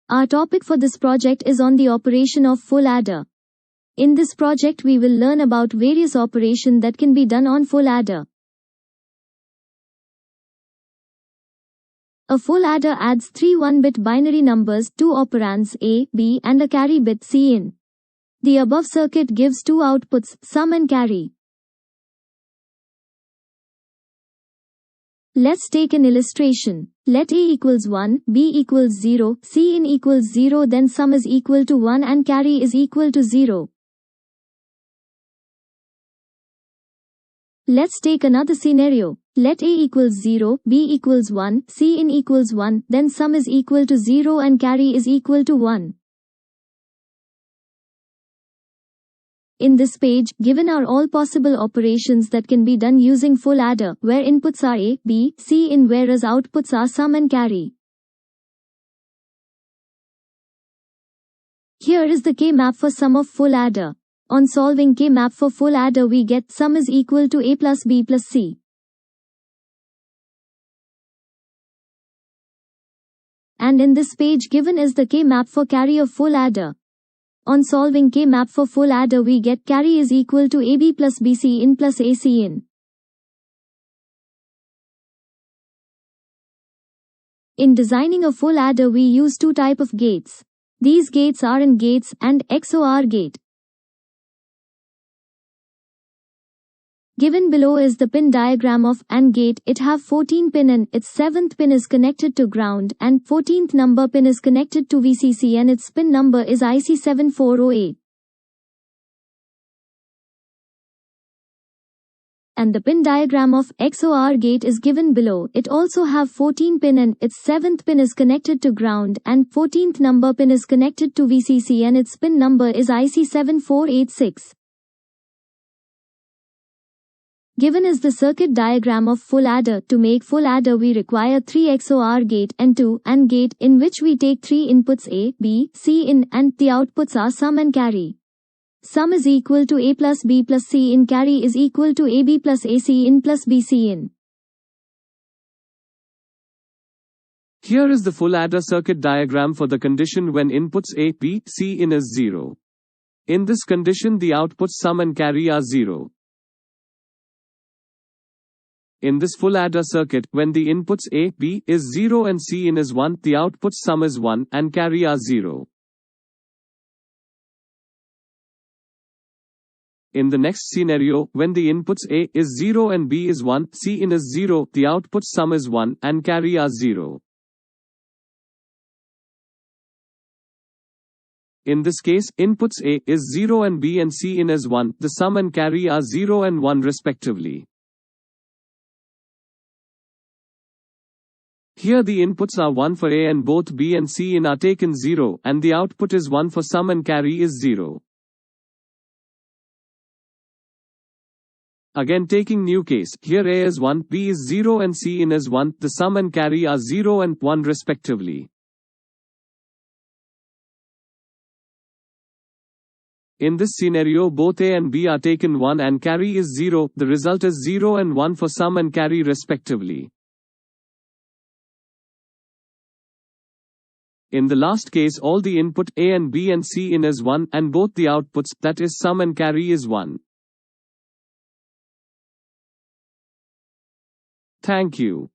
Our topic for this project is on the operation of full adder. In this project we will learn about various operations that can be done on full adder. A full adder adds three 1-bit binary numbers, two operands A, B and a carry bit C in. The above circuit gives two outputs, sum and carry. Let's take an illustration. Let A equals 1, B equals 0, C in equals 0, then sum is equal to 1 and carry is equal to 0. Let's take another scenario. Let A equals 0, B equals 1, C in equals 1, then sum is equal to 0 and carry is equal to 1. In this page, given are all possible operations that can be done using full adder, where inputs are A, B, C in whereas outputs are sum and carry. Here is the K-map for sum of full adder. On solving K-map for full adder we get sum is equal to A plus B plus C. And in this page given is the K-map for carry of full adder. On solving K-map for full adder we get carry is equal to AB plus BC in plus AC in. In designing a full adder we use two types of gates. These gates are AND gates and XOR gate. Given below is the pin diagram of AND gate. It have 14 pin and its 7th pin is connected to ground and 14th number pin is connected to VCC and its pin number is IC7408. And the pin diagram of XOR gate is given below. It also have 14 pin and its 7th pin is connected to ground and 14th number pin is connected to VCC and its pin number is IC7486. Given is the circuit diagram of full adder. To make full adder we require 3 XOR gate and 2 AND gate in which we take 3 inputs A, B, C in and the outputs are sum and carry. Sum is equal to A plus B plus C in, carry is equal to AB plus AC in plus BC in. Here is the full adder circuit diagram for the condition when inputs A, B, C in is 0. In this condition the outputs sum and carry are 0. In this full adder circuit, when the inputs A, B is 0 and C in is 1, the outputs sum is 1 and carry are 0. In the next scenario, when the inputs A is 0 and B is 1, C in is 0, the outputs sum is 1 and carry are 0. In this case, inputs A is 0 and B and C in is 1, the sum and carry are 0 and 1 respectively. Here the inputs are 1 for A and both B and C in are taken 0, and the output is 1 for sum and carry is 0. Again taking new case, here A is 1, B is 0 and C in is 1, the sum and carry are 0 and 1 respectively. In this scenario both A and B are taken 1 and carry is 0, the result is 0 and 1 for sum and carry respectively. In the last case all the input A and B and C in is 1 and both the outputs, that is sum and carry is 1. Thank you.